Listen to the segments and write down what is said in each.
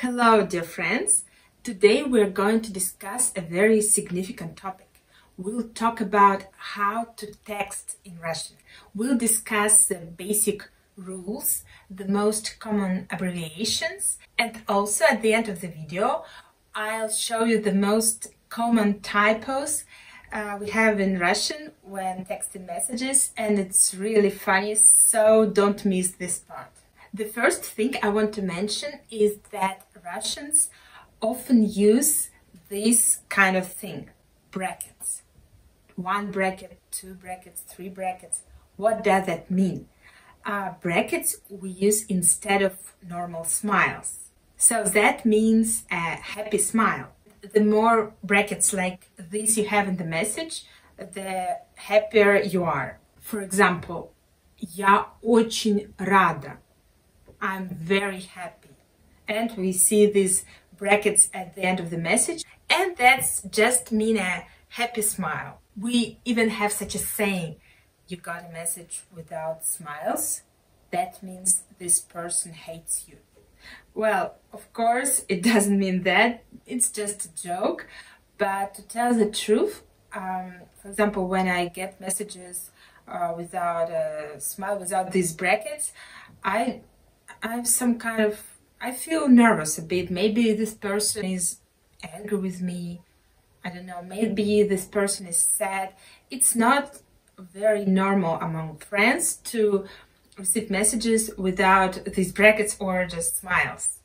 Hello, dear friends. Today we're going to discuss a very significant topic. We'll talk about how to text in Russian. We'll discuss the basic rules, the most common abbreviations, and also at the end of the video, I'll show you the most common typos we have in Russian when texting messages, and it's really funny, so don't miss this part. The first thing I want to mention is that Russians often use this kind of thing, brackets. 1 bracket, 2 brackets, 3 brackets. What does that mean? Brackets we use instead of normal smiles. So that means a happy smile. The more brackets like this you have in the message, the happier you are. For example, я очень рада. I'm very happy. And we see these brackets at the end of the message, and that's just mean a happy smile. We even have such a saying, you got a message without smiles, that means this person hates you. Well, of course, it doesn't mean that, it's just a joke, but to tell the truth, for example, when I get messages without a smile, without these brackets, I feel nervous a bit. Maybe this person is angry with me. I don't know, maybe this person is sad. It's not very normal among friends to receive messages without these brackets or just smiles.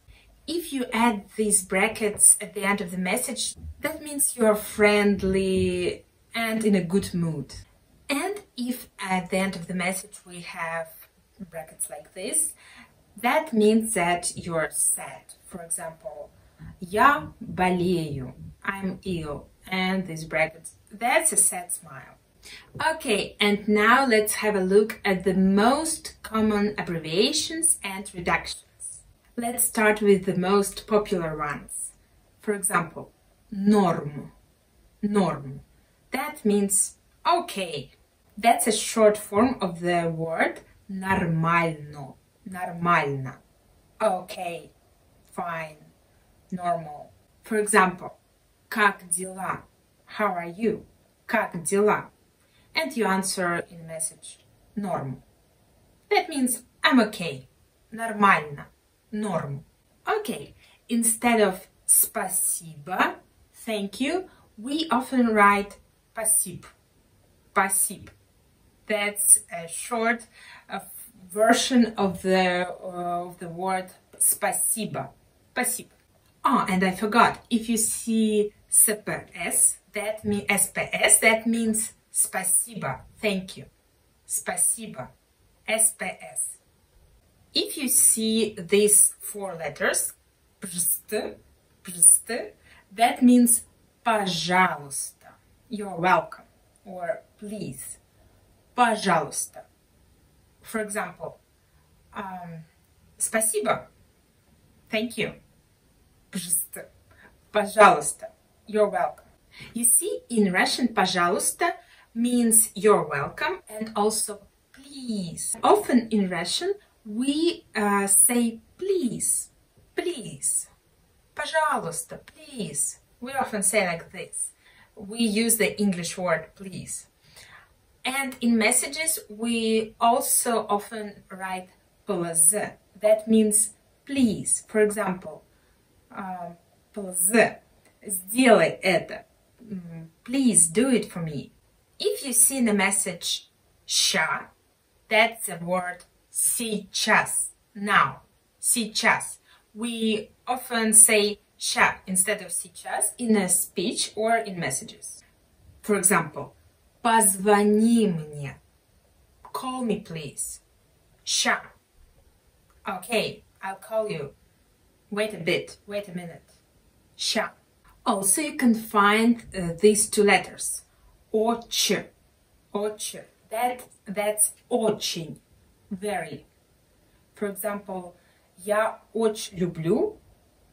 If you add these brackets at the end of the message, that means you are friendly and in a good mood. And if at the end of the message we have brackets like this, that means that you're sad. For example, я болею, I'm ill, and these brackets, that's a sad smile. Okay, and now let's have a look at the most common abbreviations and reductions. Let's start with the most popular ones. For example, norm, norm. That means okay. That's a short form of the word нормально. Нормально. Okay, fine, normal. For example, как дела? How are you? Как дела? And you answer in a message, norm. That means I'm okay. Нормально. Norm. Okay, instead of спасибо, thank you, we often write спасибо. Спасибо. That's a short version of the word спасибо. Спасибо. Oh, and I forgot. If you see SPS, that means SPS, that means спасибо. Thank you. Спасибо. SPS. If you see these 4 letters, that means пожалуйста. You're welcome. Or please. Пожалуйста. For example, спасибо, thank you, пожалуйста, you're welcome. You see, in Russian, пожалуйста means you're welcome and also please. Often in Russian, we say please, please, пожалуйста, please. We often say like this. We use the English word please. And in messages, we also often write плз. That means please. For example, плз. Сделай это. Please do it for me. If you see in the message ща, that's the word сейчас. Now. Сейчас. We often say ща instead of сейчас in a speech or in messages. For example, позвони мне. Call me, please. Ща. Okay, I'll call you. Wait a bit, wait a minute. Ща. Also, you can find these 2 letters. Оч. Оч. That's очень. Very. For example, я очень люблю.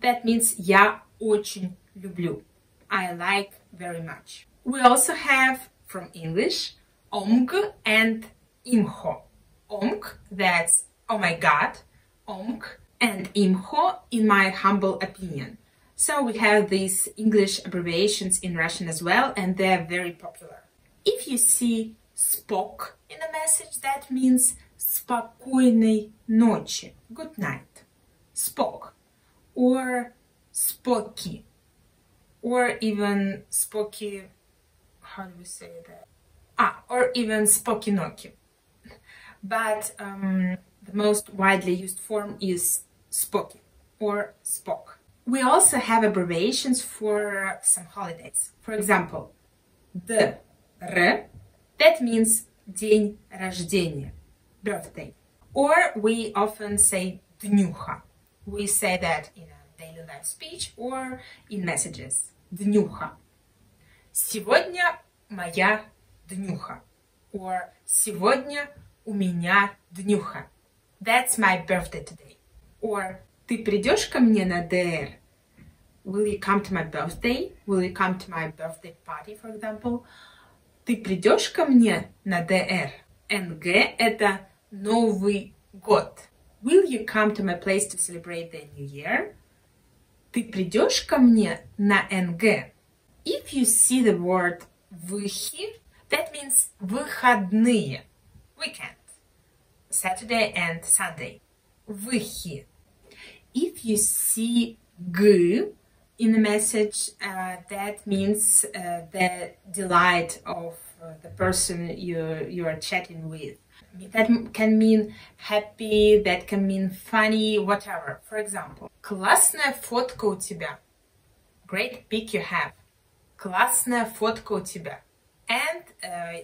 That means я очень люблю. I like very much. We also have from English, omg and imho. Omg, that's oh my god. Omg, and imho, in my humble opinion. So we have these English abbreviations in Russian as well, and they're very popular. If you see spok in a message, that means спокойной ночи, good night. Spok, or spoky, or even spoky, how do we say that? Or even spoky-noki. But the most widely used form is spoky or spok. We also have abbreviations for some holidays. For example, DR, that means день рождения, birthday. Or we often say dnyuha. We say that in a daily life speech or in messages. Dnyuha. Сегодня моя днюха. Or сегодня у меня днюха. That's my birthday today. Or ты придешь ко мне на DR? Will you come to my birthday? Will you come to my birthday party, for example? Ты придешь ко мне на DR? НГ – это Новый год. Will you come to my place to celebrate the New Year? Ты придешь ко мне на НГ? If you see the word выхи, that means выходные, weekend, Saturday and Sunday. Выхи. If you see г in the message, that means the delight of the person you are chatting with. That can mean happy, that can mean funny, whatever. For example, классная фотка у тебя. Great pic you have. Классная фотка у тебя. And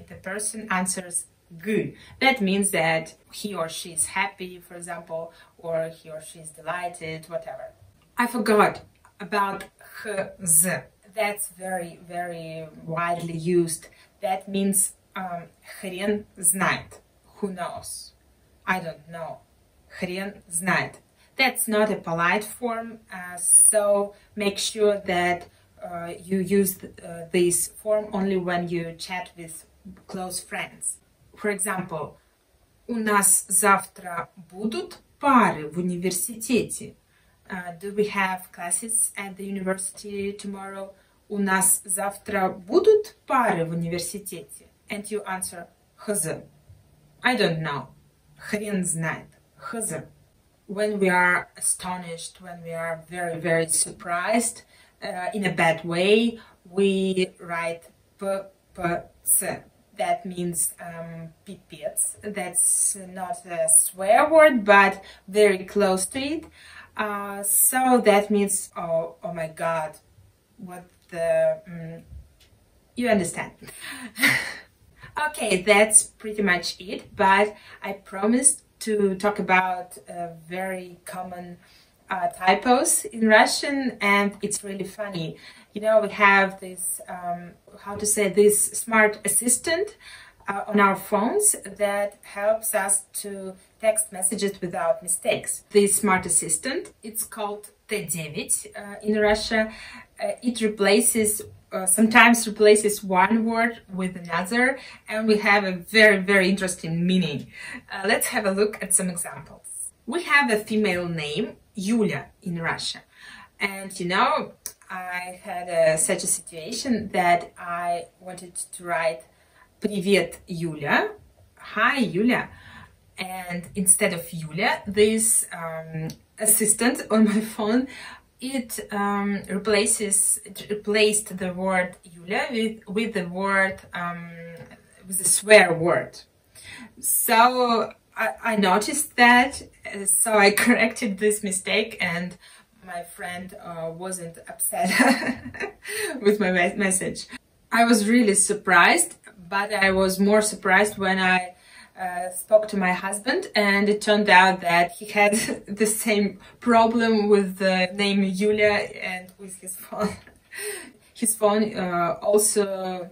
the person answers г. That means that he or she is happy, for example, or he or she is delighted, whatever. I forgot about hz. That's very, very widely used. That means хрен знает. Who knows? I don't know. Хрен знает. That's not a polite form, so make sure that you use this form only when you chat with close friends. For example, у нас завтра будут пары в университете. Do we have classes at the university tomorrow? У нас завтра будут пары в университете? And you answer хз. I don't know. Хрен знает. Хз. When we are astonished, when we are very, very surprised, in a bad way, we write ppc. That means pipец. That's not a swear word, but very close to it. So that means, oh my God, what the... you understand. Okay, that's pretty much it, but I promised to talk about very common typos in Russian, and it's really funny. You know, we have this, this smart assistant on our phones that helps us to text messages without mistakes. This smart assistant, it's called T9 in Russia. It replaces, sometimes replaces one word with another, and we have a very, very interesting meaning. Let's have a look at some examples. We have a female name, Yulia, in Russia. And you know, I had such a situation that I wanted to write Привет, Юля. Hi, Yulia. And instead of Yulia, this assistant on my phone, it replaced the word Yulia with the word, with the swear word. So I noticed that, so I corrected this mistake, and my friend wasn't upset with my message. I was really surprised, but I was more surprised when I spoke to my husband, and it turned out that he had the same problem with the name Yulia and with his phone. His phone also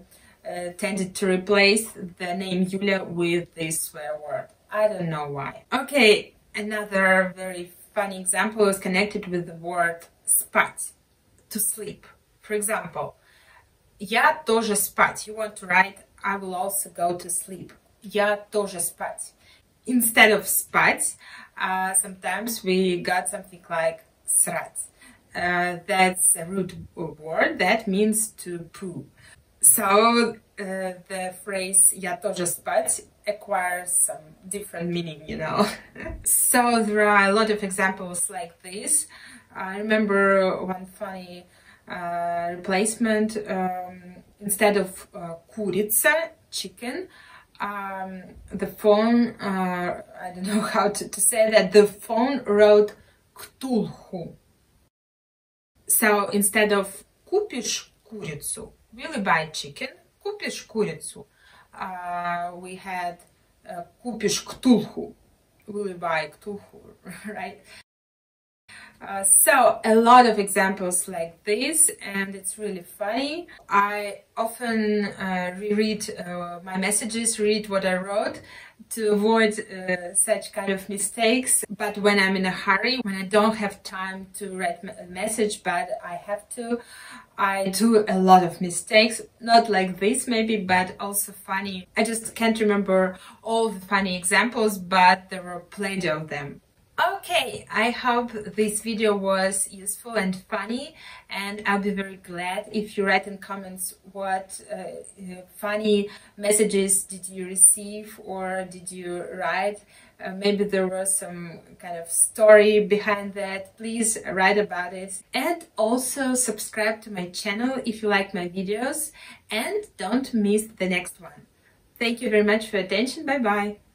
tended to replace the name Yulia with this swear word. I don't know why. Okay, another very funny example is connected with the word спать, to sleep. For example, я тоже спать. You want to write, I will also go to sleep. Я тоже спать. Instead of спать, sometimes we got something like srats. That's a root word that means to poo. So the phrase "я тоже спать" acquires some different meaning, you know. So there are a lot of examples like this. I remember one funny replacement. Instead of курица, chicken, the phone, I don't know how to say that, the phone wrote ктулху. So instead of купишь курицу, will you buy chicken? Купишь курицу. We had купишь ктулху. Will you buy ктулху, right? So a lot of examples like this, and it's really funny. I often reread my messages, read what I wrote to avoid such kind of mistakes. But when I'm in a hurry, when I don't have time to write a message, but I have to, I do a lot of mistakes. Not like this maybe, but also funny. I just can't remember all the funny examples, but there were plenty of them. Okay, I hope this video was useful and funny, and I'll be very glad if you write in comments what funny messages did you receive or did you write. Maybe there was some kind of story behind that. Please write about it. And also subscribe to my channel if you like my videos, and don't miss the next one. Thank you very much for your attention. Bye bye.